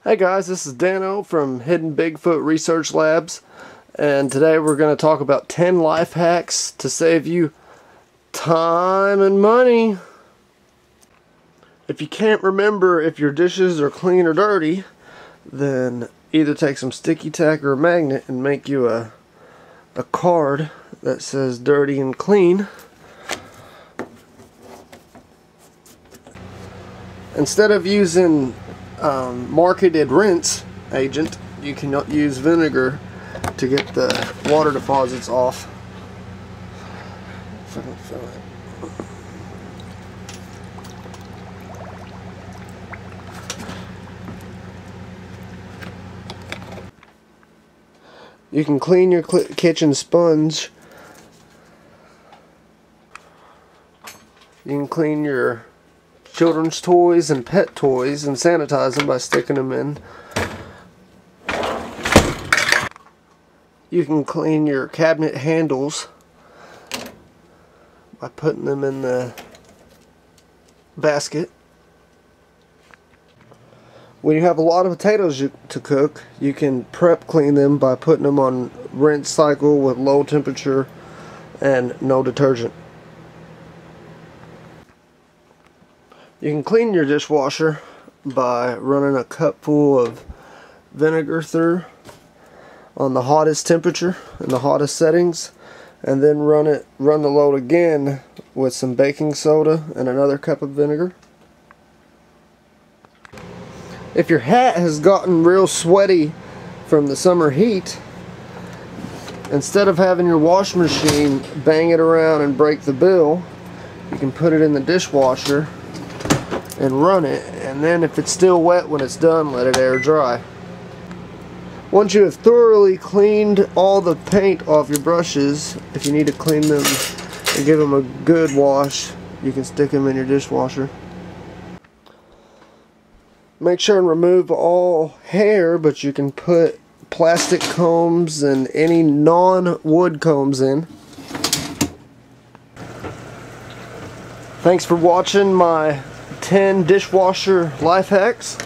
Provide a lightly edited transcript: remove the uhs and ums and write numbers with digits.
Hey guys, this is Dano from Hidden Bigfoot Research Labs, and today we're going to talk about 10 life hacks to save you time and money. If you can't remember if your dishes are clean or dirty, then either take some sticky tack or a magnet and make you a card that says dirty and clean. Instead of using marketed rinse agent, you can use vinegar to get the water deposits off. If I can fill it. You can clean your kitchen sponge. You can clean your children's toys and pet toys and sanitize them by sticking them in. You can clean your cabinet handles by putting them in the basket. When you have a lot of potatoes to cook, you can prep clean them by putting them on rinse cycle with low temperature and no detergent. You can clean your dishwasher by running a cupful of vinegar through on the hottest temperature and the hottest settings, and then run the load again with some baking soda and another cup of vinegar. If your hat has gotten real sweaty from the summer heat, instead of having your wash machine bang it around and break the bill, you can put it in the dishwasher and run it, and then if it's still wet when it's done, let it air dry. Once you have thoroughly cleaned all the paint off your brushes, if you need to clean them and give them a good wash, you can stick them in your dishwasher. Make sure and remove all hair, but you can put plastic combs and any non-wood combs in. Thanks for watching my 10 dishwasher life hacks.